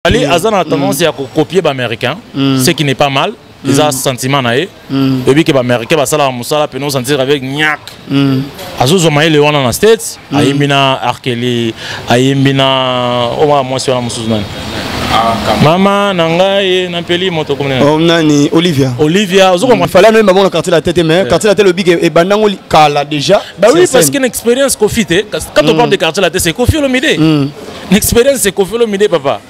Ali Azan a tendance à copier les Américains, ce qui n'est pas mal. Ils ont un sentiment naïf. Et puis que les Américains va savoir Moussala peut nous sentir avec Nyak. Azou Zomaï le dans les States, Aïmina Arkeli, Aïmina moi sur la Moussounan. Maman Nangaye Nampeli moto comme nani Olivia. Olivia, il fallait même avoir le quartier la tête mais quartier la tête le big et banang kala déjà. Bah oui parce qu'une expérience Kofi quand on parle de quartier la tête c'est Kofi Olomide. Une expérience c'est Kofi Olomide papa.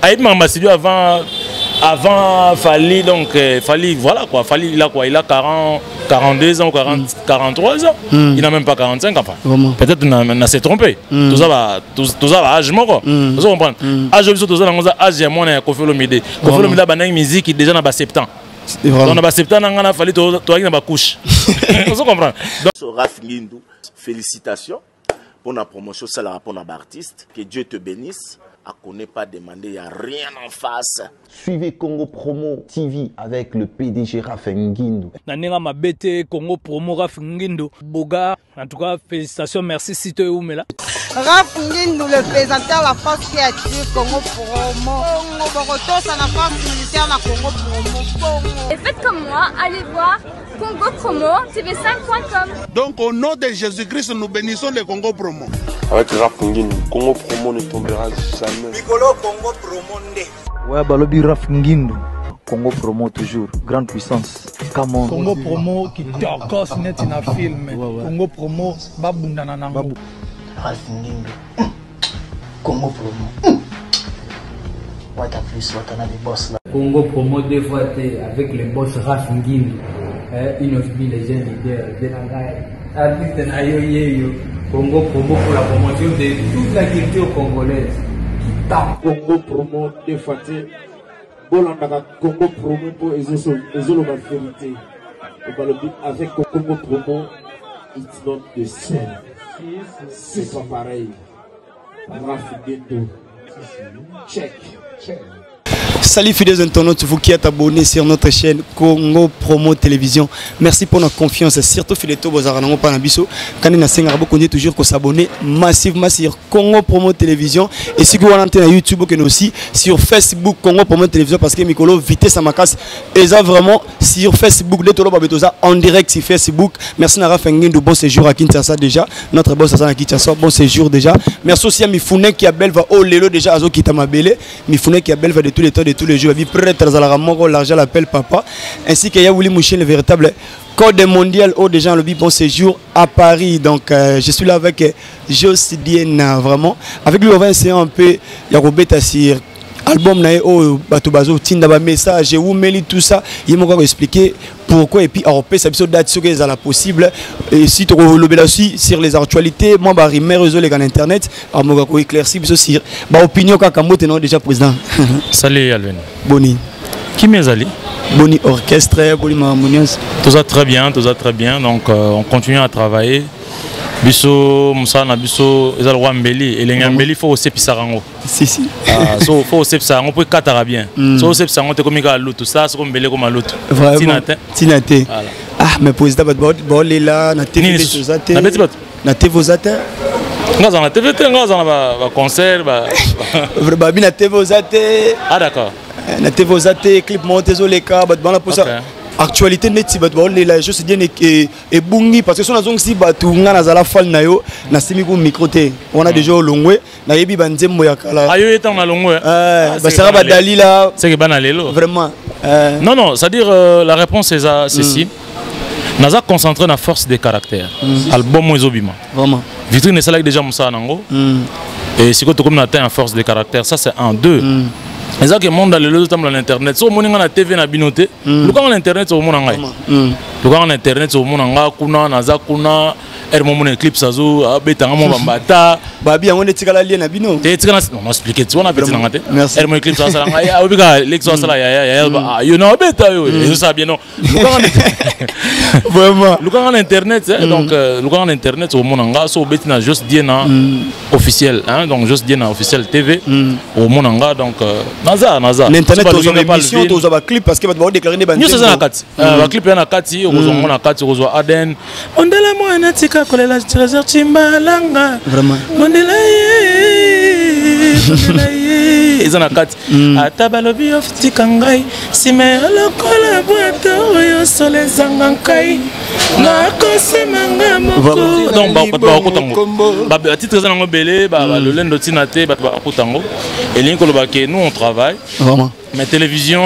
Aïd Mamba Studio avant Fali donc Fali voilà quoi Fali il a quoi il a 42 ans 43 ans il n'a même pas 45 enfin peut-être n'a s'est trompé tout ça va âge mort vous comprenez âge tout ça dans âge moi na Kofi Olomide banang musique déjà na ba 70 ans on a ba 70 ans na Fali to na ba couche vous comprenez donc Raph Ngindou félicitations pour la promotion ça la rapport à l'artiste que Dieu te bénisse. À connaît pas demander, il n'y a rien en face. Suivez Congo Promo TV avec le PDG Raph Ngindou. Nanenga Mabete, Congo Promo Raph Ngindou. Boga, en tout cas, félicitations, merci si tu es où, mais là. Raph Ngindou, le présentateur de la France qui a tué Congo Promo. Congo Boroto, ça n'a pas militaire dans Congo Promo. Et faites comme moi, allez voir Congo Promo, tv5.com. Donc au nom de Jésus-Christ, nous bénissons le Congo Promo. Avec Raph Ngindou, Congo Promo ne tombera jamais. Nicolo Congo Promo ndé. Ouais, Balobi Raph Ngindou. Congo Promo toujours, grande puissance. Come on. Congo Promo qui torcos net in a film. Congo Promo, babundana nango. Raph Ngindou. Congo Promo. What a plus, what a des boss là. Congo Promo deux fois avec le boss Raph Ngindou. Une of les jeunes leaders de la artiste Nayo Congo Promo pour la promotion de toute la culture congolaise. Congo Promo deux fois Congo Promo pour Ezolo ma vérité. Avec Congo Promo, it's not the same. C'est pas pareil. Raph Ngindou. Check. Salut fidèles internautes, vous qui êtes abonnés sur notre chaîne Congo Promo Télévision. Merci pour notre confiance, surtout Fileto Bozarango Panabiso. Quand on a Sengarabo, on dit toujours qu'on s'abonne massivement sur Congo Promo Télévision. Et si vous avez sur YouTube, on aussi sur Facebook Congo Promo Télévision parce que Mikolo vitesse à ma casse. Et ça vraiment sur Facebook, en direct sur Facebook. Merci Nara Fengin de bon séjour à Kinshasa déjà. Notre boss à Kinshasa, bon séjour déjà. Merci aussi à Mifune qui a belle va au Lelo déjà à Zo Kitamabele. Mifune qui a belle va de tous les temps de tous les jours. Vie prêtre à la mort, l'argent l'appelle papa. Ainsi qu'il y a Willy Mouchen, le véritable code mondial au déjà le bon séjour à Paris. Donc je suis là avec Josidiena vraiment. Avec lui on va essayer un peu Yarobet Assir. Album nae o batubazo tinda ba message ou meli tout ça il m'a expliquer pourquoi et puis européen ça biso date sur que ça la possible et si tu le aussi sur les actualités moi ba rimer réseau les internet a m'a ko éclairci biso sur ba opinion ka kamote non déjà président. Salut Alvin. Boni. Qui m'est allé? Boni orchestre, Boni harmonieuse. Tout ça très bien donc on continue à travailler. Biso Moussa na biso ezal roi mbeli et les ngambeli faut aussi pisarango si so faut aussi pisarango pour katara bien so aussi pisarango te comme ka lutu ça c'est comme mbeli comme lutu tinate ah mais président ba là na TV zate na TV zate ngaza na TV ngaza na ba concert ba na TV zate ah d'accord na TV zate clip monté zo les cas ba la pour ça actualité net si bato baolela je sais bien et bungi parce que son azong si bato ngana zala fal na yo na simi ko micro te on a déjà longwe na yebi banzembo ya kala ayo etant na longwe ba sera ba dalila c'est que bana lelo vraiment non c'est à dire la réponse est ça ceci naza concentré na force des caractères album ezobima vraiment vitrine c'est là déjà Moussa nango et si ko to comme na en force des caractères ça c'est un deux. Mais ça que le monde dans le temps l'internet, so moninga na TV na binote, luka na internet so monanga. Luka na internet so monanga kuna na za kuna ermo mon clip sazo betanga mo bambata babi yango netikala lien na bino. Te tikala on expliquer tu on a beti na ngate. Ermo clip ça sala ya obika l'exo sala ya you know beta yo et ça bien non. Vraiment. Luka na internet donc luka na internet so monanga so beti na juste diena officiel hein donc juste diena officiel TV au monanga donc naza l'internet aux émissions aux aba clip parce que va déclarer des bandes nous c'est na kati va clip na kati ozo na kati ozo Aden ondela mo na tika kolela trésor chimbalanga vraiment mondela eza na kati ata balobi ofutika ngai nsima ya lokola bwato oyo solo ezanga nkai nakosemanga moko donc bato bakokutango batitre eza nango ebele balolendo ntina te bato bakokutango elingi koloba ke nous on travaille mais télévision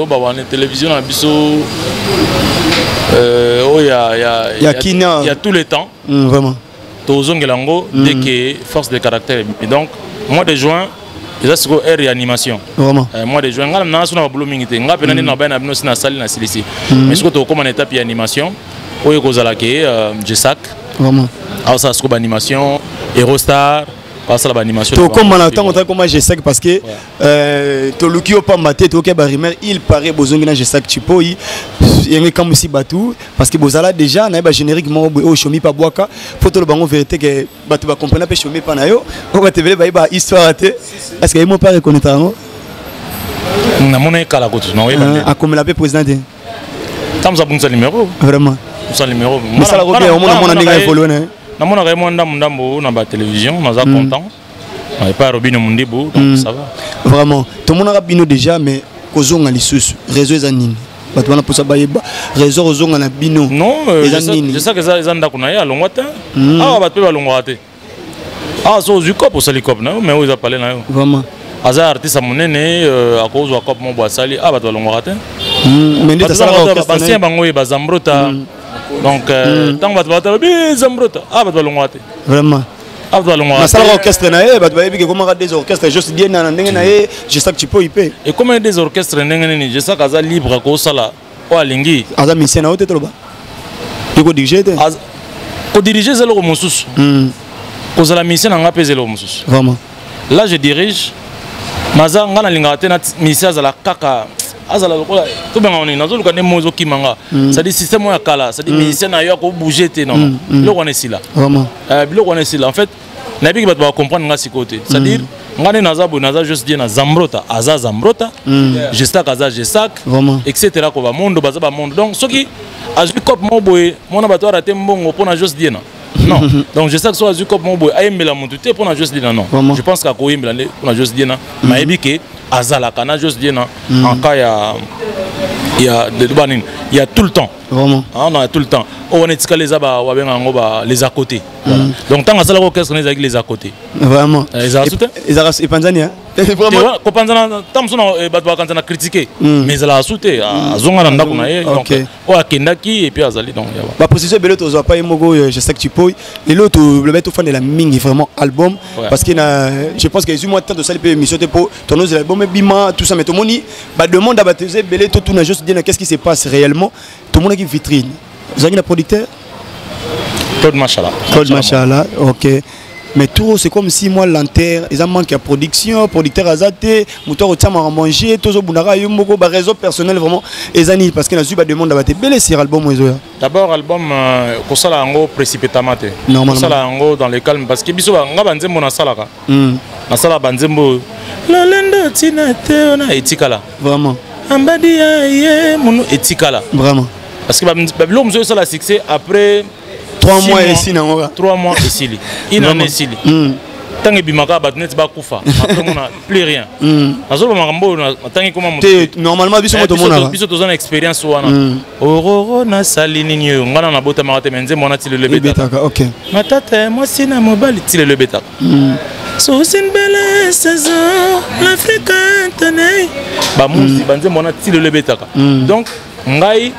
bawana télévision na biso il y a tout le temps vraiment Tozongelango dès que force de caractère et donc mois de juin déjà c'est quoi réanimation vraiment mois de juin ngala na sona bolo mingi te ngape nani na bana bino sina sali na silisi mais ce que to comme en étape d'animation oyo kozala ke Jesak vraiment alors ça c'est animation Eurostar ça la animation to comme on attend comme Jesak parce que to lukio pas maté to ke barimer il paraît bozongi na Jesak Chipoi yenge comme si batou parce que bozala déjà na ba générique mo o chomi pa boaka photo le bango vérité que batou ba comprendre pe chomi pa na yo o ba tevele ba histoire te est-ce que mo pas reconnaître ngo na mona kala ko tu na we ba a comme la président de tam za bunza numéro vraiment ça numéro mais ça la robien au monde on a évolué na mona ga mo ndambo na ba télévision na za content na pas Robino Mundibu donc ça va vraiment tout le monde a bino déjà mais kozonga lisusu réseau ezanini bato wana posa bayeba réseau ozonga na bino non je sais que ça les anda kuna ya longwata ah bato ba longwata ah so zuko pour salikop na mais ils a parlé na yo vraiment aza artiste monene à cause wa cop mo boisali ah bato ba longwata mais ndeta sala orchestre basien bango ba zambrota donc tant bato ba bi zambrota ah bato ba longwata vraiment na sala orchestre na ye bato bayebi ke comment des orchestres juste bien na ndenge na ye je sais que tu peux y payer et comment des orchestres ndenge ni je sais kaza libre ko sala o alingi aza musicien na hote toloba yiko diriger te ko diriger zelo ko mususu ko sala musicien na ngapé zelo mususu vraiment là je dirige maza ngana linga te na musicien za la kaka azala lokola to benga oni nazo luka ne mozo kimanga ça dit système ya kala ça dit musicien na yo ko bouger te non le connaissez là vraiment bilo connaissez là en fait na biki bato ba comprendre nga sikote c'est à dire ngane naza juste dire na zambrota aza zambrota Jesak aza Jesak etc ko ba mondo baza ba mondo donc soki azui cop mo boy mona bato raté mbongo pona juste dire non donc je sais que soit azui cop mo boy ayembela mutu te pona juste dire non je pense ka ko yembela le pona juste dire na maebike azala kana juste dire en cas il y a tout le temps vraiment on a tout le temps on est les aba wa benga ngoba les à côté donc tant azala ko qu'est-ce qu'on est avec les à côté vraiment les à côté et Panzania vraiment ko Panzana tam sona bato ba kanzana critiquer mais la sauté azonga na ndako na ye donc o akendaki et puis azali donc ba position belo to zo pa emogo je sais que tu peux les l'autre le beto fan de la mingi vraiment album parce que je pense que les mois de temps de salir émission pour ton album bima tout ça mais tout le monde ba demande à baptiser belé tout na juste dire qu'est-ce qui se passe réellement tout le monde qui vitrine vous avez un producteur Claude Machala ok mais tout c'est comme si moi l'enterre ils ont manqué à production producteur azaté moteur au tiama à manger tous au bunara yumoko ba réseau personnel vraiment ezani parce que na suba demande à belé sur album ozo d'abord album ko sala ngo précipitamment normalement sala ngo dans le calme parce que biso nga banzembo na salaka na sala banzembo lolendo tina te ona etikala vraiment ambadi ye munu etikala vraiment parce que babilo mzo sala succès après 3 mois ici na 3 mois ici une année ici tant que bimaka batnet ba kufa après on a plus rien azo makambo na tangi comment normalement biso moto mona biso tozana expérience wana ororo na salini nyo ngana na bota marate menze mona ti le betaka OK matata moi sina mobile ti le betaka so c'est une belle saison l'Afrique tenait ba musi banze mona ti le betaka donc ngai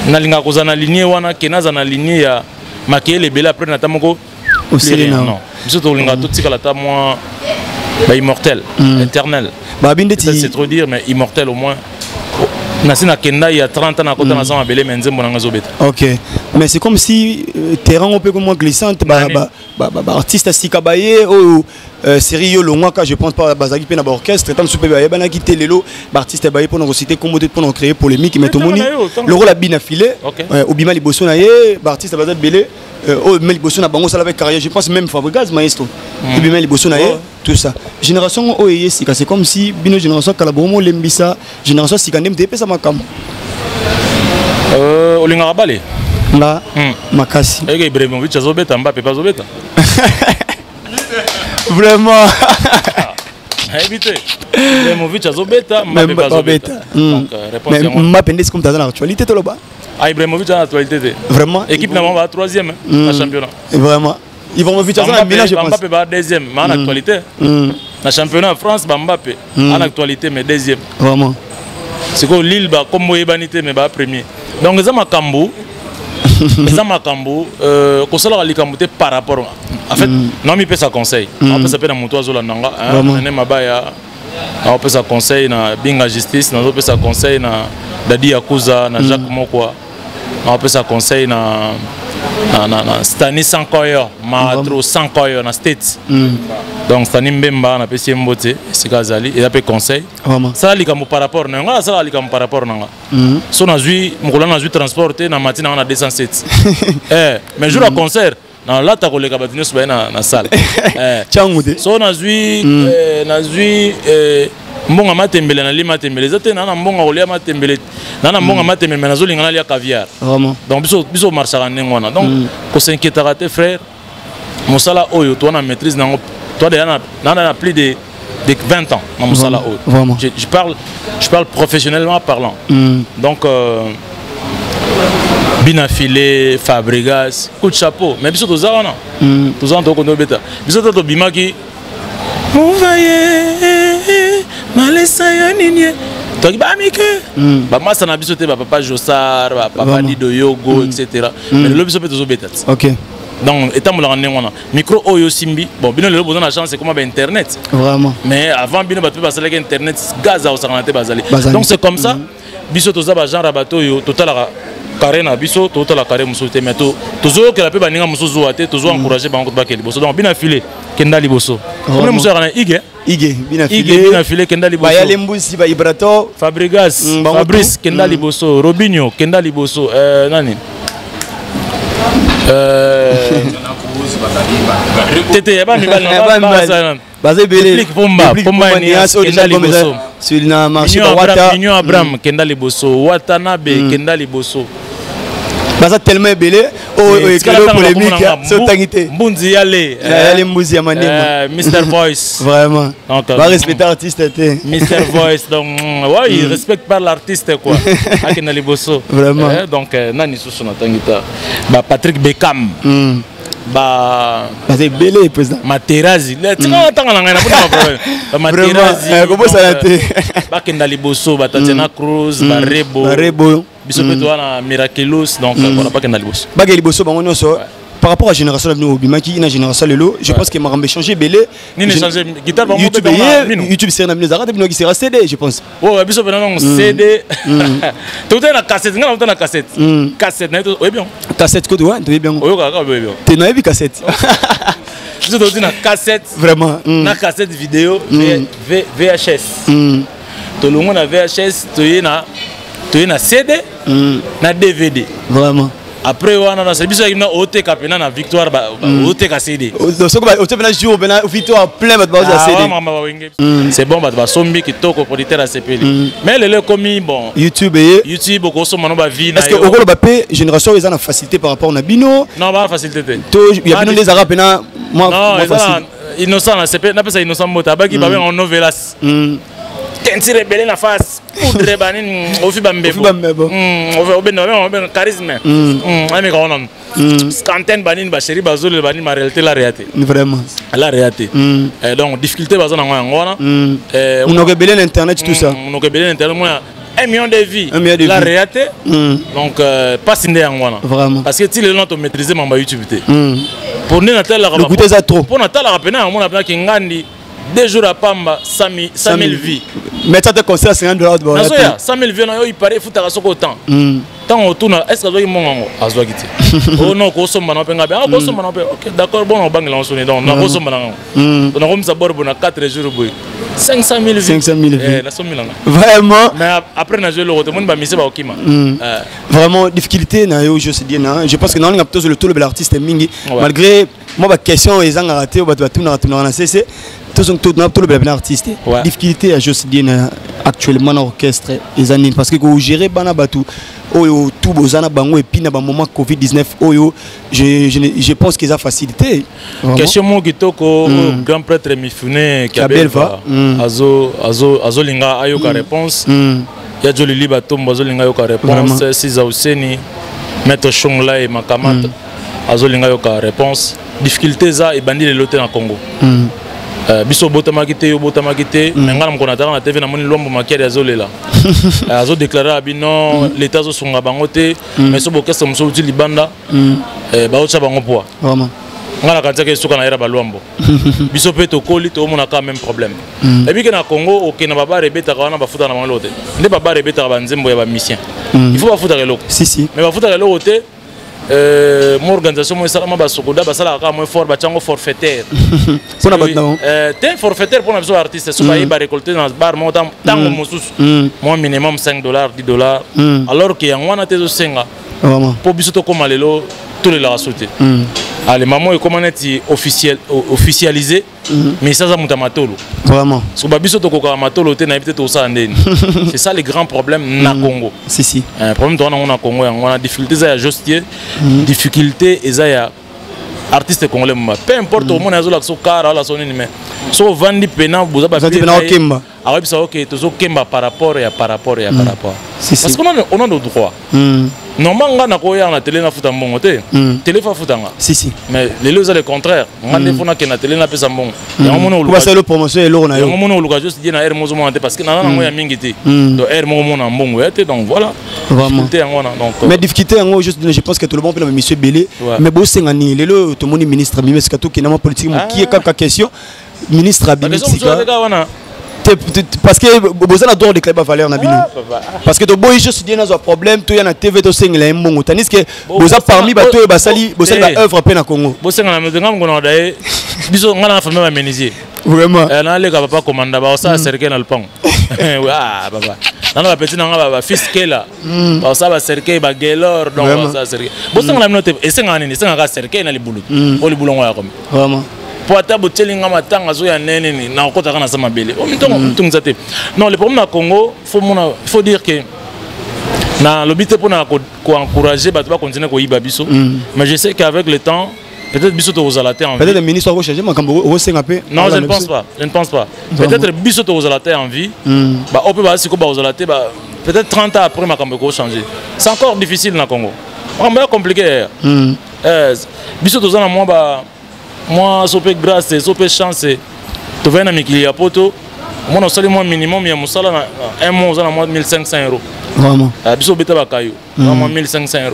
nalinga kozana lignée wana kenaza na lignée ya makele bela après natamoko non biso to linga tout tikala ta moi ba immortel éternel ba bindeti c'est trop dire mais immortel au moins nasina kenda il y a 30 ans na kota na sama belé menzembo na ngazobeta OK mais c'est comme si terrain un peu comme glissante ba artiste sikabaye ou série yo longwaka je pense pas bazaki pe na ba orchestre tant super ba yebana ki telelo ba artiste baye pour nous citer comme pour créer polémique mais tout moni le rôle a bien affilé obima liboso na ye ba artiste bazat belé mais liboso na bango sala avec carrière je pense même Fabregas maestro obima liboso na ye tout ça génération oyé sika c'est comme si bino génération kalabomo lembisa génération sikandem te pesa makam olinga balé nga makasi ege Ibrahimovic azobeta Mbappé pas azobeta vraiment Évitez. Ibrahimovic a Zobeta, Mbappé va Zobeta. Donc, réponse mais Mbappé, est-ce qu'on t'a dans l'actualité, toi là-bas? Ah, Ibrahimovic a l'actualité. Vraiment? Équipe n'a pas 3e dans le championnat. Vraiment? Ibrahimovic a dans Milan, je pense. Mbappé va 2e, mais en actualité. Dans le championnat de France, Mbappé en actualité, mais 2e. Vraiment? C'est que Lille, comme Moïbanité, mais va premier. Donc, les Amakambo. Les Amakambo, Kosala Likambote par rapport. En fait, non, mais il peut ça conseil. On peut s'appeler dans mon toit Zolananga. On peut ça conseil na Binga Justice, on peut ça conseil na Dadi Yakuza, na Jacques Mokwa. On peut ça conseil na Stani Sankoyo, Matro Sankoyo na States. Donc Stani Mbemba na PC Mbote, c'est Kazali, il a fait conseil. Ça Likambo par rapport na ça Likambo par rapport na. So na zui, Mokola na zui transporter na matina na 207. Mais jour à concert. Non, là, tu as collé dans la salle. So, on a vu, mbonga matembele na lima tembele zote na mbonga olia matembele na mbonga matembele na zolinga na lia caviar. Vraiment. Donc biso marchera ngwana. Donc ko s'inquiétera tes frères. Mosala oyo toi na maîtrise na toi déjà na plus de 20 ans na mosala oyo. Je parle professionnellement parlant. Donc Binafilé, Fabregas, coup de chapeau. Mais biso tozana. Tozana to kondo beta. Biso to bimaki. On va y malesa ya nini. Donc ba mike. Ba masa na biso te ba papa Jossar, ba papa Dido Yogo, etc. Mais le biso peto beta. OK. Donc étant mo la ngwana. Micro oyo simbi. Bon bino le besoin la chance c'est comment ba internet. Vraiment. Mais avant bino ba pe ba sala internet gaza o sanate bazali. Donc c'est comme ça. Biso toza ba genre bato yo total carré na biso total la carré muso te meto tozo que la pe baninga muso zo ate tozo encourager bango ba keli boso donc bina filé kenda liboso comme muso kana ige bina filé kenda liboso ba ya lembusi ba Ibrato Fabregas Fabrice kenda liboso Robinho kenda liboso nani tete yaba mi bana bazé belé pomba ni kenda liboso sur na marché ba wata Mignon Abraham kenda liboso Watanabe kenda liboso baza tellement belé o polémique so tangité mbunzi yale mbuzi ya manema Mr Voice vraiment va respecter l'artiste Mr Voice donc ouais il respecte pas l'artiste quoi akena liboso vraiment donc nani susu na tangita ba Patrick Beckham c'est belé président Materazzi tu vois tant nga na problème Materazzi comment ça a été ba kenda liboso ba Tatiana Cruz ba Rebo biso peto na Miraculous donc voilà pas kenda liboso ba liboso bango nyonso par rapport à la génération de Bimaki, une génération lelo, je pense que m'a changé belé. Ni changé guitare ba YouTube c'est na mine zarate bino qui sera CD je pense. Oh biso bena CD. Tout est na cassette, ngana tout na cassette. Cassette na oui bien. Cassette code ouais, tu bien. Oh kaka oui bien. Tu n'as vu cassette. Biso tout na cassette. Vraiment. Na cassette vidéo VHS. Tout le monde na VHS, tu na CD, na DVD. Vraiment. Après on a service avec na OT kapena na victoire OT ka CD. OT bena jour bena victoire plein de CD. C'est bon ba sombi kitoko producteur a CPL. Mais le commis bon YouTube ko so mano ba vie na. Est-ce que au ba pe génération ils ont la facilité par rapport na bino? Non ba facilité. Il y a bino les arabes na moi facile. Innocent na CPL na pesa innocent mota ba ki ba en novelas. Tenti rebelle na face poudre banin ofi bambebo ofi charisme ami ka onam scanten banin ba chéri bazole banin ma réalité la réalité vraiment la réalité donc difficulté bazana ngona on a rebelle l'internet tout ça on a rebelle l'internet moi 1 million de vies la réalité donc pas sindé ngona vraiment parce que si les gens ont maîtrisé ma YouTube pour ne natal la goûter ça trop pour natal la rapena on a ki ngandi 2 jours à Pamba, 100 000 vies. Mais ça te conseille $50 de 100 000 vies, il paraît qu'il faut que autant. Tant on tourne, est-ce que vous avez mon azouagité? Oh non, qu'on somme maintenant, ok, d'accord, bon, on banque l'enchaîner, donc on a somme maintenant. On a comme ça, bon, on a 4 jours. 500 000 vies. 500 000 vies. Vraiment. Mais après, on a joué le retour, on va misser au Kima. Vraiment, difficulté, je pense que dans le tour de l'artiste, malgré ma question, ils ont raté, on va tout le CC. Tout le artiste. Difficulté à Josdien actuellement dans l'orchestre parce que vous gérez bana batu oyo tout bozana bango et puis na ba moment Covid-19 oyo je pense qu'ils a facilité question mo kitoko grand prêtre Mifune Kabelva azo linga ayoka réponse ya joli liba tombo azo linga ayoka réponse Siza Useni Maître Chongla et Makamata azo linga ayoka réponse difficulté za et bandi le loté na Congo biso botamakite yo botamakite ngana mkona taka na TV na moni lombo makiari azolela azo déclarer abino l'état zo sunga bangote mais so bokesa muso uti libanda ba ocha bango poa vraiment ngala kanzaka esuka na era balombo biso pe to koli to mona ka même problème et puis que na Congo okena baba rebeta kana bafuta na malote nde baba rebeta ba nzembo ya ba mission il faut bafuta keloko si mais bafuta keloko te mon organisation moi ça m'a basokoda basala ka moi fort bachango forfaitaire pour na t'es forfaitaire pour un artiste so ba récolter dans bar mon tango mosusu moi minimum $5 $10 alors que en wana tezo senga vraiment pour biso to comme lelo tous les la sauter allez maman est comment est officialisé mais ça muta matolo vraiment so ba biso to ko matolo te na peut-être au ça ndeni c'est ça le grand problème na Congo si problème to na Congo on a difficulté ça ya justice difficulté et ça ya artiste congolais peu importe au monde azo la so car la sonne mais so vandi pena boza ba kemba ah ça OK tozo kemba par rapport parce qu'on a nos droits normalement na ko ya na télé na futa mbongo te télé fa futanga si mais les lois le contraire ngande fona ke na télé na pesa mbongo ya mono uluka ça le promotion et l'on a yo mono uluka juste dire na air mozo monte parce que na ngo ya mingi te donc air mo mona mbongo ya te donc voilà vraiment donc mais difficulté ngo juste je pense que tout le monde peut na monsieur Belé mais bo sengani lelo to moni ministre mi parce que to ki na politique qui est comme question ministre Abimitsika parce que vous avez droit de club à valeur parce que vous avez juste dit un problème tu y a na TV to sengela mbongo tandis que vous avez parmi bato basali œuvre pe na Congo bo sengela mezanga ngona dae biso ngana famille ba menuisier vraiment na le ka papa commanda ba sa cercle na le pont ah baba nana ba petit nanga ba fils kela ba sa ba cercle ba gelor donc ça cercle bo sengela minote esenga nini senga ka cercle na libulu o libulu ngo ya comme vraiment Poata botelinga matanga zo ya nene ni na okota kana sama bele o mitongo nzate non le problème na Congo faut dire que na lobité pour na ko encourager ba continuer ko yiba biso mais je sais qu'avec le temps peut-être biso to ozalate en vie peut-être le ministre va changer makambo o senga pe non je ne pense pas peut-être biso to ozalate en vie ba ope ba siko ba ozalate ba peut-être 30 ans après makambo ko changer c'est encore difficile na Congo makambo compliqué biso to zana moi ba moi sopé grâce sopé chance tu viens à mikili ya poto moi on sali moi minimum ya musala na un mois on a moi 1500 €. Vraiment biso beta ba kayo moi 1500 €.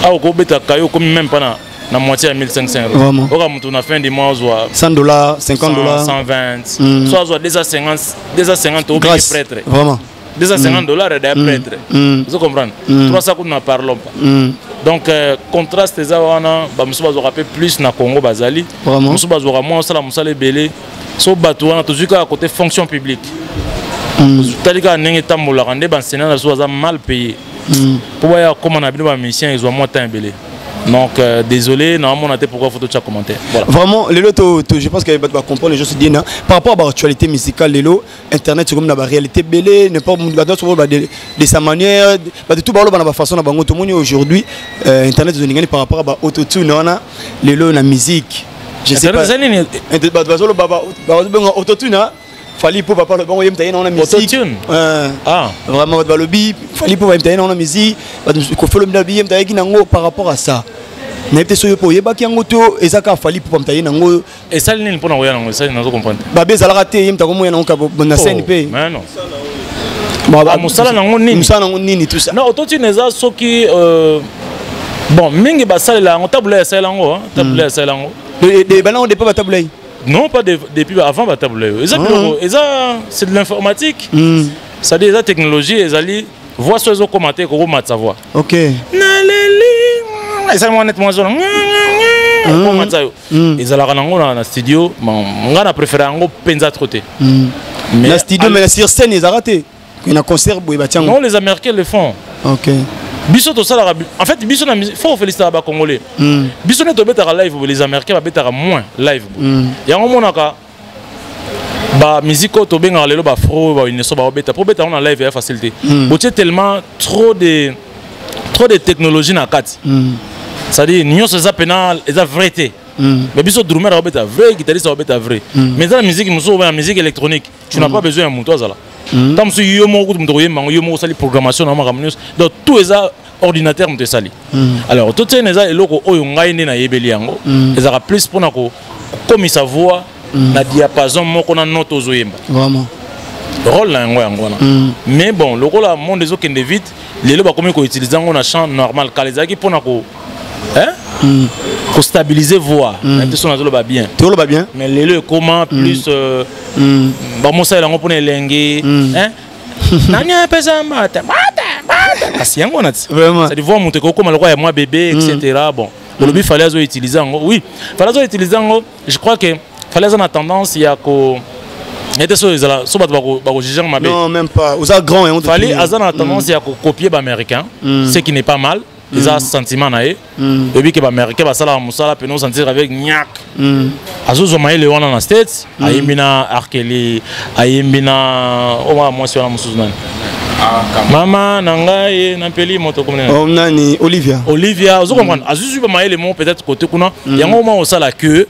Ah ko beta kayo comme même pas na moitié à 1500 €. Oka mutu na fin du mois soit $100 $50 120 soit 250 au prêtre. Vraiment $250 et prêtre. Vous comprenez 300 coups na parlons pas. Donc contraste ça wana ba musu bazo rappeler plus na Congo bazali musu bazo moi sala musala belé so bato wana tozuka à côté fonction publique talika nenge tambola rande ba enseignant na so mal payé pour voir comment on a bien ba mission ils ont moins temps belé donc désolé normalement on a été pourquoi faut tout commenter voilà vraiment les je pense que va comprendre les gens se disent par rapport à l'actualité musicale lelo internet c'est comme la réalité belé ne pas de sa manière de tout balo na façon na bango tout monde aujourd'hui internet zoni par rapport à autotune na lelo na musique je sais pas autotune fali pour papa le bon yem taïna na musique ah vraiment va lobby fali pour yem taïna na musique ko folo mna yem taïki nango par rapport à ça n'était soyo po yeba ki ngoto ezaka fali pour pamtaye nango et ça nini pour na oya nango ça nazo comprendre ba bezala raté yem ta ko moya nango ka na scène pe mais non ba musala nango nini tout ça non autotune eza soki bon mingi ba sala nango tabula ya sala nango tabula ya sala nango de balan de pas tabula non pas depuis avant ba tabula c'est de l'informatique ça dit la technologie ezali voix sur les commentaires ko mat sa voix OK ça moi honnêtement zo comment ça ezala nango na studio nga na préféré ngo penza troté mais la studio mais la sur scène ils a raté une concert boy ba tiango non les américains le font OK biso to sala en fait biso na faut féliciter ba congolais biso ne to betara live les américains ba betara moins live yango monaka ba musique auto benga lelo ba fro ba une so ba beta pour beta on en live ya facilité botie tellement trop de technologie na kati ça dit nion ça pénal et ça vérité mais biso drummer ba beta vrai guitariste ba beta vrai mais dans la musique muso ba musique électronique tu n'as pas besoin de muto azala tam su yo mo ko mto yema yo mo sali programmation na makamnews donc tout ça ordinateur mte sali alors tout ça neza eloko oyo ngai ne na yebeli yango ezaka plus pona ko comme sa voix na diapason moko na note ozoyemba vraiment rôle na yango yango na mais bon lokola monde ezo kende vite lelo ba komi ko utiliser ngo na chant normal kalezaki pona ko ko stabiliser voix nte so na zolo ba bien to lo ba bien mais lelo comment plus ba mosa yango pona elenge nanya pesa mata kasi yango na vraiment ça dit voir monter ko comme le roi et moi bébé etc. Bon le but fallait zo utiliser ngo oui fallait zo utiliser ngo je crois que fallait en tendance il y a ko était so ezala so ba juger mabe non même pas aux grand et on fallait azana tendance il y a copier ba américain ce qui n'est pas mal ils ont sentiment na et puis que ba américain ba sala musala pe no sentir avec nyak azuzo maile wana na states ayimbina arkeli ayimbina o ma moi sur la musunan Maman nangaye nampeli moto comme oh nani Olivia vous comprenez azuzu ba maile mo peut-être côté kuna yango ma osala que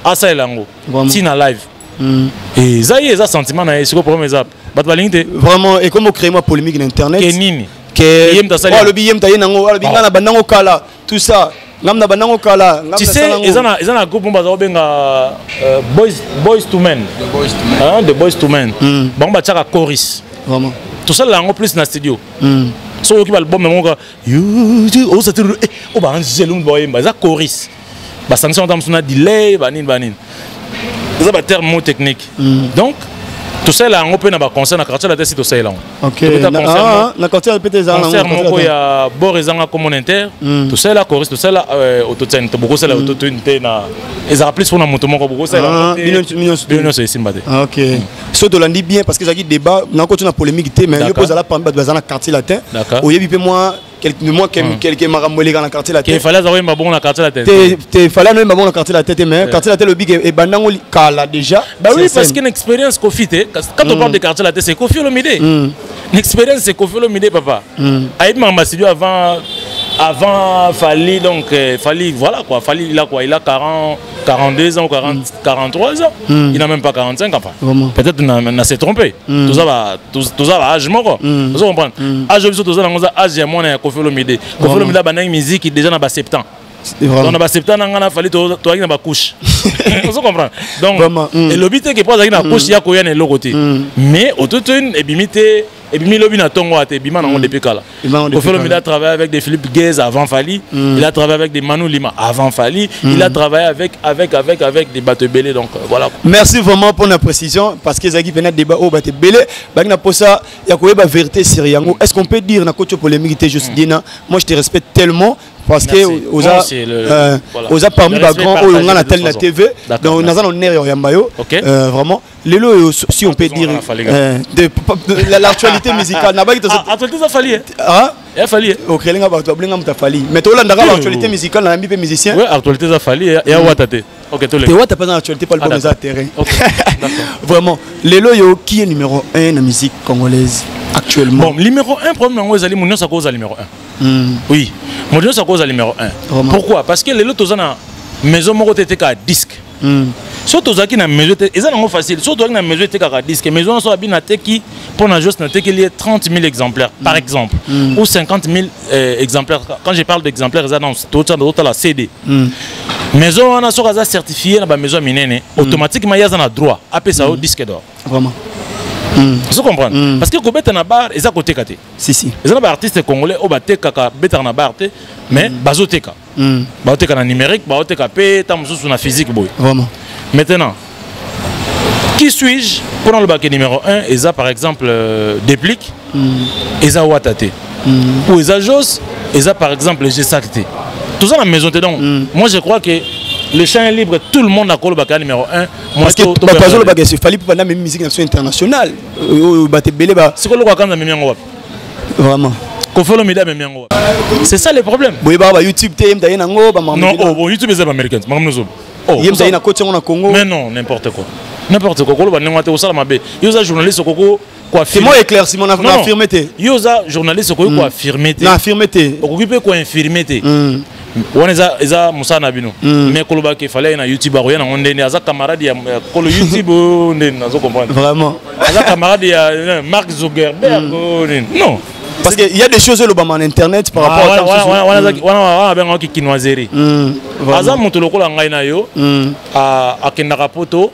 asa elango tina live et ça y est ça sentiment na c'est quoi problème ça bat balingte vraiment et comme créer moi polémique sur internet kenini que oh le billet mtaye nango le bingana banango kala tout ça ngamna banango kala tu sais ezana groupe mbaza benga boys to men the boys to men bon ba tchaka chorus vraiment tout ça là en plus na studio so qui va album mon gars oh ça oh ba angelum boy ba chorus ba sanction tam sona delay banin ça ba terme technique donc tout ça là on peut na ba concert na quartier la tête tout ça là OK na quartier peut-être ça concert moko ya borizanga comme inter tout ça là chorus tout ça là autotune beaucoup ça là autotune na ils a plus pour na moto moko beaucoup ça là millions c'est simbate OK so de l'andi bien parce que j'ai débat na ko na polémique té mais yo pose là parmi ba na quartier latin au yebi pe moi quelques marambolé dans la quartier latin il fallait avoir un bon na quartier latin te fallait un bon na quartier latin mais quartier latin le big et banango kala déjà bah oui parce qu'une expérience Kofité quand on parle de quartier latin c'est Kofi Olomide une expérience c'est Kofi Olomide papa Aïd Mamba Studio avant Fali donc Fali voilà quoi Fali il a quoi il a 42 ans 43 ans il n'a même pas 45 enfin peut-être n'a s'est trompé tout ça va âge moko vous comprenez âge biso tout ça âge ya mona ya Kofi Olomide Kofi Olomide banang musique déjà na ba 70 ans on a ba 70 ans ngana Fali to na ba couche vous comprenez donc et l'obité que pose na couche ya ko ya na lokoté mais autotune et bimité et puis Milobi na tongo ate bima na depuis kala Kofi Olomide a travaillé avec des Philippe Guez avant Fali il a travaillé avec des Manu Lima avant Fali il a travaillé avec des Bateau Belé donc voilà merci vraiment pour la précision parce que Zaki venait débat au Bateau Belé bagna posa ya ko ba vérité sur yango est-ce qu'on peut dire na coach polémique juste dina moi je te respecte tellement parce que aux a parmi les grands on a la TV donc nous avons nerf yambayo vraiment lelo si on peut dire l'actualité musicale na ba ki to actualité ça Fali ah il Fali au kelenga ba to blinga muta Fali mais to landa l'actualité musicale na mbi musicien ouais actualité ça Fali et watate OK to le te wata pas dans l'actualité pas le bon ça terrain vraiment lelo yo qui est numéro 1 na musique congolaise actuellement bon numéro 1 problème ngo ezali munyo sa cause numéro 1 oui munyo sa cause numéro 1 pourquoi parce que lelo tozana maison moko tete ka disque surtout zaki na maison ezana ngo facile surtout na maison tete ka disque maison so abina teki pour na juste na teki lié 30 000 exemplaires par exemple ou 50 000 exemplaires quand je parle d'exemplaires ezana dans la CD maison on a so kaza certifié na ba maison minene automatiquement yazana droit apé ça au disque d'or vraiment vous comprenez parce que kobeta na bar eza côté kate si eza na ba artiste congolais o bateka ka beta na bar te mais bazoteka bazoteka na numérique bazoteka pe ta mususu na physique boy vraiment maintenant qui suis-je pour le bac numéro 1 eza par exemple Déplique eza Watate ou eza Jos eza par exemple G Sacté tout ça la maison donc moi je crois que le champ est libre, tout le monde a le bac numéro 1. Parce que le bac il fallait pour la même musique internationale. C'est quoi le bac vraiment c'est ça le problème. YouTube non, YouTube c'est américain. Mais non, n'importe quoi. n'importe quoi koloba ndenge te osala mabe yo za journaliste koko quoi c'est moi éclaircissement na affirmer te yo za journaliste koko quoi affirmer te na affirmer te okoki pe ko infirmer te wana eza musana bino mais koloba ke fallait na YouTube aroya na ndene aza camarade ya kolo YouTube ndene nazo comprendre vraiment aza camarade ya Mark Zuckerberg non parce qu'il y a des choses en internet par rapport à wana qui kinoiserie aza moto lokola ngai na yo akendaka poto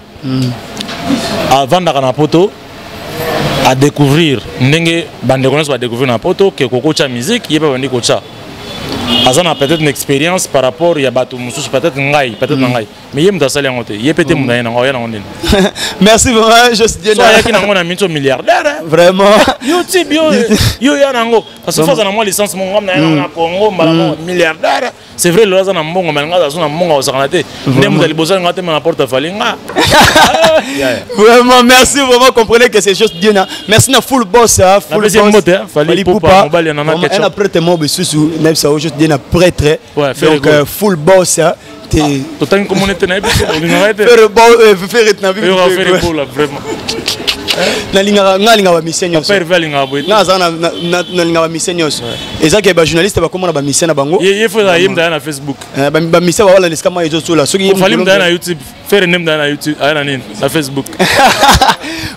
avandaka na poto à découvrir ndenge bande connaissent va découvrir na poto que koko cha musique yeba bandi ko cha azana peut-être une expérience par rapport à bateau mususu peut-être ngai peut-être ngai mais yem da sali ngote yepete muna na ngoya na ngondene merci vraiment juste Dieu na yaki na ngona minto milliardaire vraiment YouTube yo ya nango parce que faut na moi licence mon ngam na Congo mbala milliardaire c'est vrai le na mbongo malanga za na mbongo osakana te ndem dali boza ngate na portefeuille nga vraiment merci vraiment comprenez que c'est juste Dieu na merci na full boss full boss fallait poupa mobile na ketchup elle a prêté moi besusu nebsa juste Dieu na prêtre donc full boss Total comme on était naïf, on vraiment. Na linga ba misenyo. Père velinga boy. Na linga ba misenyo. Eza ke ba journaliste ba komona ba misena bango. Ye faut ça yimda na Facebook. Ba misena ba wala leska ma ezo sola. Soki yimda na YouTube, faire nem na YouTube, na nini, na Facebook.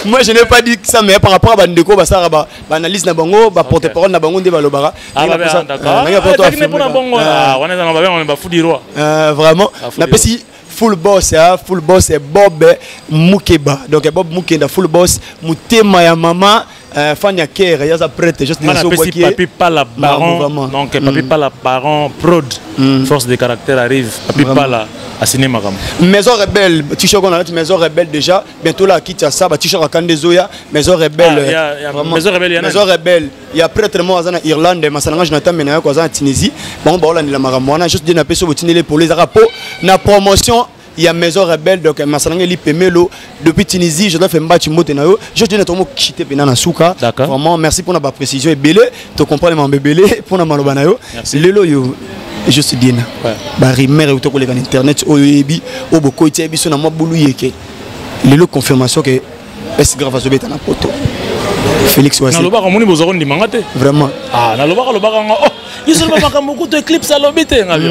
Moi je n'ai pas dit ça mais par rapport à bandeko ba sara ba analyse na bango, ba porte-parole na bango nde ba lobara. Ah d'accord. On est dans on ba fudi roi. Vraiment. Na pesi full boss et Bob Mukeba donc Bob Mukenda full boss mutema ya mama Fanya Kerr ya za prêtre juste na papi pas la baron donc papi pas la baron prod force de caractère arrive papi pas la à cinéma comme Maison Rebelle t-shirt on a Maison Rebelle déjà bientôt là quitte ça ba t-shirt Kande Zoya Maison Rebelle Maison Rebelle il y a prêtre moi en Irlande masalanga Jonathan Menaya ko za Tunisie bon ba ola ni la maramwana juste de na peso botinele pour les rapports na promotion il y a Maison Rebelle donc masalanga li pemelo depuis Tunisie je dois faire match moto na yo je dis notamment quitter pena na souka vraiment merci pour la précision et belé tu comprends mon bébélé pour na maloba na yo lelo yo je suis bien ba rimere to ko le internet o yebi o boko ite biso na mabulu yeke lelo confirmation que est grave à zobeta na poto Félix Ouassé. Na loba kamoni bozoro ndimanga te. Vraiment. Ah na loba nga oh ils ont pas makambo to eclipse à lobite ngabi.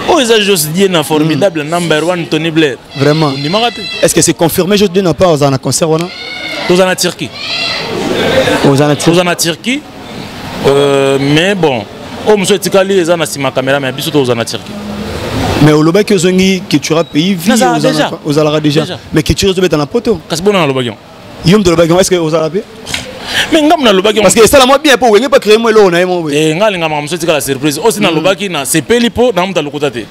Oh ils ont juste dit un formidable number 1 Tony Blair. Vraiment. Ndimanga te. Est-ce que c'est confirmé juste d'une part aux en concert wana? Tous en Turquie. Aux en Turquie. Mais bon, oh monsieur Tikali ils ont na sima caméra mais biso tous en Turquie. Mais au loba que zongi que tu as pays vie aux alara déjà. Mais que tu as dans la poto. Kasbona na lobagion. Yom de lobagion est-ce que aux arabes? Mais ngam na lobaki parce que ça la moi bien pour wenga pas créer moi là on a moi et ngali ngam monsieur tika la surprise aussi na lobaki na sepeli po na mta lokota te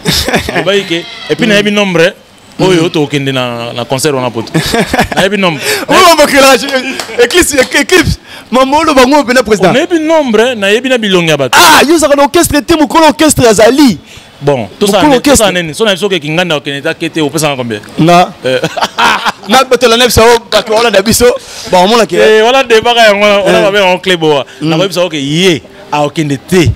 lobaki ke et puis na yebi nombre oyo to kende na concert on a poto na yebi nombre on va créer éclipse maman lo bango pe na président na yebi nombre na yebi na bilonga bato yo ça orchestre te mo orchestre azali bon tout ça neni so na biso ke kinganda okeneta kete opesa combien na na bato la nefsa o bato wala na biso bon mona ke wala débat ya on va en club na ba biso ke ye a okende te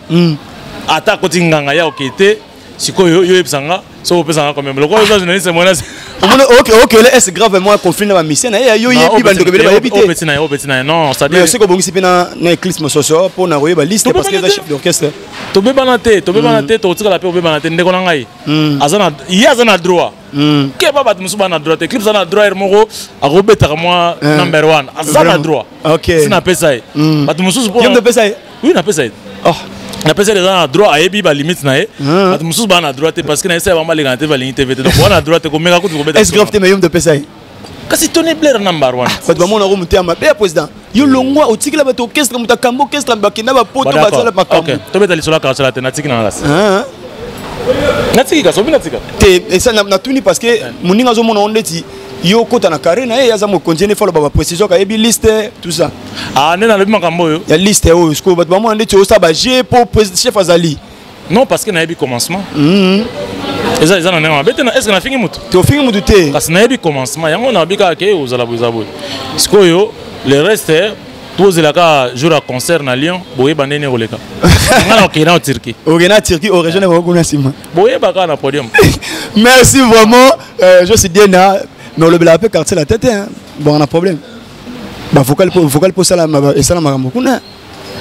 ata koti nganga ya okete sikoyo yo epsanga so opesa combien loko yo journaliste mona OK est gravement confiné na mission na yo yebi bando ke ba yebi te o betina non ça dit c'est ko bongisi pena na éclipse socio pour na royeba liste parce que c'est chef d'orchestre to bebana te to tika pe bebana te ndeko na ngai azana droit ke baba musu bana droit éclipse na droit moko akobeta moi number 1 azana droit OK sina pesa e batu musu pour yom pesa oui na pesa oh na pesa les gens droit à yebi ba limite na e batu musu bana droit parce que na esa ba malinga te ba lingi TV donc on a droit te ko meka ko beta est-ce grave te mais yom de pesa kasi Tony Blair number 1 batu ba mona ko mutema be président yo longwa otikila bato orchestre mutakambo orchestre bakina ba poto bazala makambo OK to beta lisola ka sala te na tikina ngas natika so binatika te esa na tuni parce que muninga zo mona ondeti yo kota na carré na yaza mo continuer follow ba précision ka yebi liste tout ça nena lebi makambo yo ya liste o sko bat ba mo ondeti o sa ba G pour chef Azali non parce que na yebi commencement eza na nenga betena est-ce que na fingi mutu to fingi mutu te parce na yebi commencement yango na bika ke ozala bozabo sko yo le reste tous les cas jour à concert na Lyon boye bandene koleka ngana okena en Turquie au région de Wakuna Sima boye baka na podium merci vraiment je suis Diana Mais le bel quartier la tête, bon, on a problème. Bah, vocal pour ça, et ça, la marambo.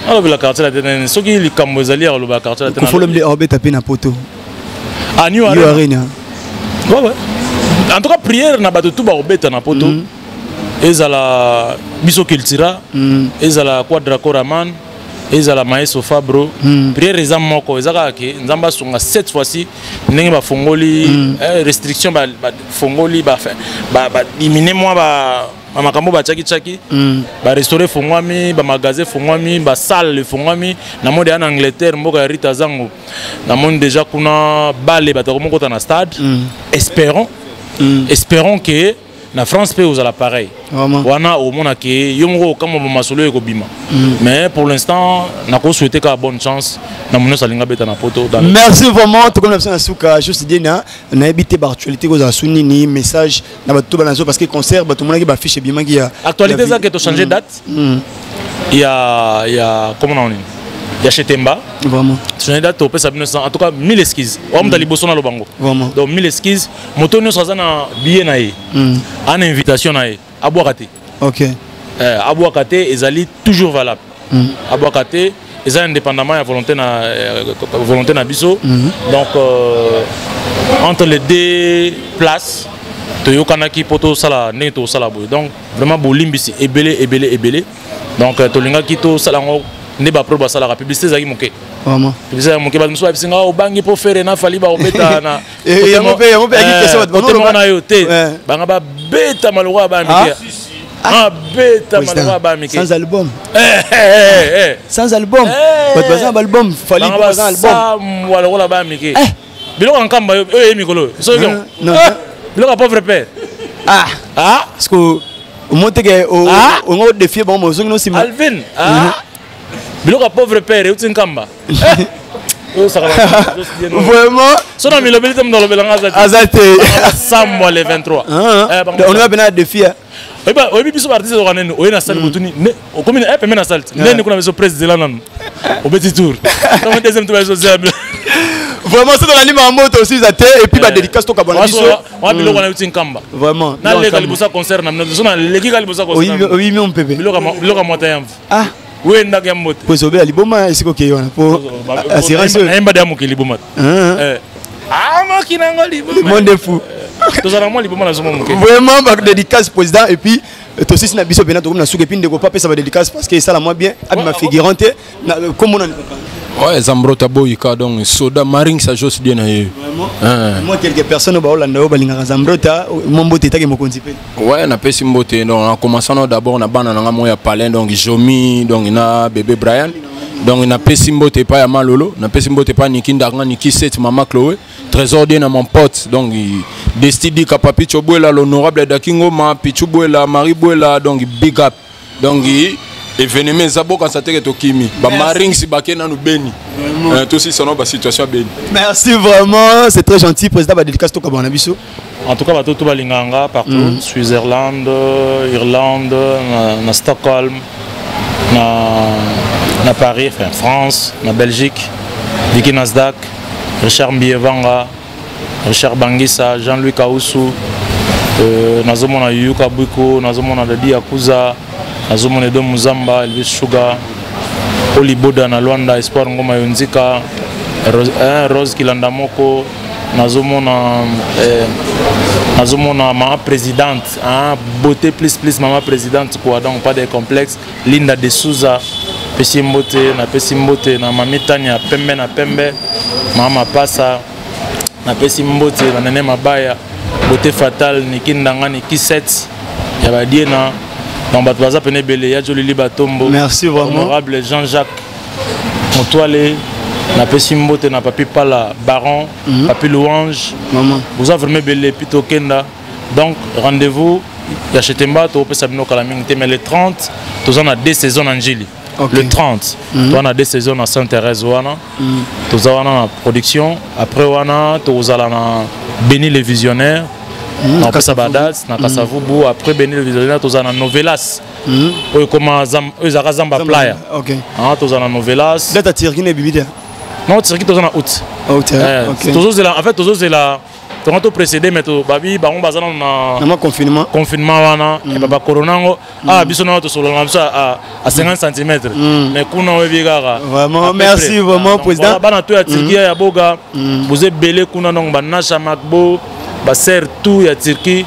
Alors, le quartier la tête, ce qui est le Cambozali, le quartier la tête. Il faut le orbe taper na poto. Ah, New Arena. Ouais. En tout cas, prière n'a pas de tout orbe na poto. Ezala biso cultura, ezala quadra koraman, ezala maestro Fabro. Prière eza moko ezaka ke nzamba songa cette fois-ci ndenge ba fongoli restriction ba fongoli ba diminuer moi ba makambo ba chaki ba restaurer fongwami ba magasin fongwami ba salle fongwami na monde en Angleterre mboka ya Rita Zango na monde déjà kuna bale ba takomoko ta na stade. Espérons que la France peut aux l'appareil. Wana au monde qui yomro comme on masolo et kobima. Mais pour l'instant, n'a pas souhaité qu'à bonne chance. Na mono salinga beta na poto. Merci vraiment. Tout comme la personne souka juste dit na habité par actualité aux asuni ni message na bato banazo parce que concert bato mona qui ba fiche bima qui a actualité ça qui a changé date. Il y a comment on dit? Il y a Chetemba. Vraiment. Changé date au PS 1900 en tout cas 1000 esquisses. On t'a liboso na lobango. Vraiment. Donc 1000 esquisses. Moto nous ça na billet na yi. En invitation na yi. Abouakate. OK. Abouakate ezali toujours valable. Abouakate est indépendamment de la volonté na biso. Donc entre les deux places toyokanaki poto sala neto sala boy. Donc vraiment bolimbisi ebele. Donc tolinga kito sala ngo ne ba pro ba sala la publicité zaki moké. Vraiment. Publicité moké ba muso bisinga o bangi po faire na fali ba obeta na. Et mon père qui question ba na yote. Ba nga ba beta malwa ba miké. Ah beta malwa ba miké. Sans album. Sans album. Votre besoin album fali pour un album. Ça malwa ba miké. Biloko nkamba yo mikolo. So yo. Non. Biloko pauvre père. Parce que au monte que au défi bon mo zongno si Alvin. Biloko pauvre père uti nkamba. Vraiment. Son ami le belite mdo le belanga azate. Samwa le 23. On va bien défi. Oui, biso artiste au Canada, on est dans salle botuni, au commune est même dans salle. Né qu'on a besoin président là non. Au petit tour. Comme deuxième tour social. Vraiment c'est dans l'anime en moto aussi ça et puis ba dédicace to kabona biso. On a bilo on a uti nkamba. Vraiment. Na le kalibusa concert na nous on a le kalibusa concert. Oui, mais on peut. Bilo ka mota yam. Ah. Oui, ndaka yamot. Pour sauver la liboma est-ce que yona pour assurance. Emba de amuki liboma. Mo kinango liboma. Monde fou. Vraiment dédicace président et puis aussi si na biso bena to comme na souke puis ndeko pas ça va dédicace parce que ça la moi bien abi ma figurante comme on ouais Zambrota boyika donc soda marine ça joue bien na yé moi quelques personnes ba Hollande ba linga Zambrota mombote take mokonzi pe ouais na pesi mbote donc en commençant d'abord na bana nga moya palin donc Jomi donc na bébé Brian donc na pesi mbote pa ya malolo na pesi mbote pa nikinda nga niki set mama Chloé trésor bien à mon pote donc Destidi Kapapi Chobuela l'honorable Dakingo ma Pichubuela Marie Buela donc big up donc événement zabo quand ça te tokimi ba maring si bakena nous beni tout aussi son ba situation beni. Merci vraiment c'est très gentil président ba dédicace to kabana biso. En tout cas bato to balinganga partout Switzerland Irlande na Stockholm na Paris enfin France na Belgique Vicky Nasdaq Richard Mbievanga, Richard Bangissa, Jean-Louis Kaoussou, Nazomona Yuka Buiko, Nazomona Dadi Akuza, Nazomona Edo Muzamba, Elvis Sugar, Oli Boda na Luanda, Espoir Ngoma Yunzika, Rose Kilandamoko, Nazomona Maman Présidente, beauté plus Maman Présidente, quoi, donc pas de complexe, Linda de Souza. Pesimbote na mami Tania pembe na pembe mama pasa na pesimbote na nene mabaya beauté fatale nikindanga nikiset ya badiena dans bato baza pene belé ya joli batombo. Merci vraiment honorable Jean-Jacques Motoile na pesimbote na papi Pala Baron papi Louange maman vous avez vraiment belé pito kenda donc rendez-vous ya Chetemba to pesa bino kala mingi mais le 30 tous on a deux saisons en Angélie. Okay. Le 30, on a des saisons à Sainte-Thérèse, tu as la production, après on a Béni les visionnaires, on a Sabadas, on a Kasavubu, après Béni les visionnaires, tu as la Novelas, comme Zamba Playa, tu as la Novelas. Là tu as tiré Bibida. Non, tu as tiré août. En fait, tu as tonga to précédé mais to babi bango bazana na confinement wana et baba corona ngo biso na to solo na biso à 50 cm mais kuna webi kaka vraiment merci vraiment président bana to ya Turquie ya boga vous êtes belé kuna non banasha makbo ba ser tout ya Turquie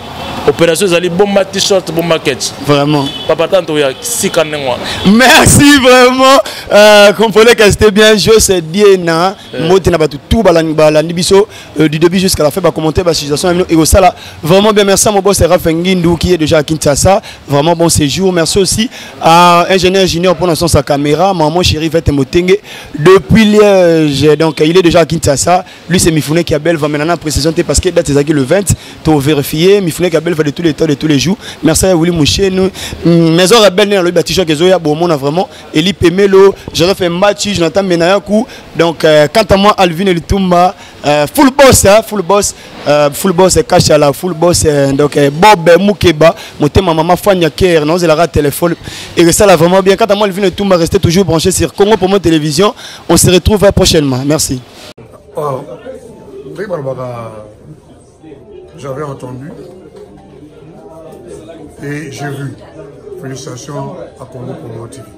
opération zali bomba t-shirt bomba catch vraiment papa tanto ya sikanengwa merci vraiment comprenez que c'était bien José Diena moti na batu tout balandi biso du début jusqu'à la fin ba commenter ba situation et au sala vraiment bien merci à mon boss Raph Ngindou qui est déjà à Kinshasa vraiment bon séjour merci aussi à ingénieur junior pour l'instant sa caméra maman chérie Vete Motenge depuis Liège donc il est déjà à Kinshasa lui c'est Mifune qui a belle va maintenant précision parce que date c'est le 20 to vérifier Mifune qui a belle de tous les temps de tous les jours merci à Willy Mouché nous maison rebelle dans le bâtiment que zoya bon on a vraiment Eli Pemelo je refais match Jonathan Menayaku donc quant à moi Alvin Elitumba full boss cache à la full boss donc Bob Mukeba motema maman Fania Ker non elle a téléphone et ça là vraiment bien quant à moi Alvin Elitumba restez toujours branché sur Congo Promo Télévision on se retrouve prochainement merci. J'avais entendu et j'ai vu. Félicitations à Congo Promo TV.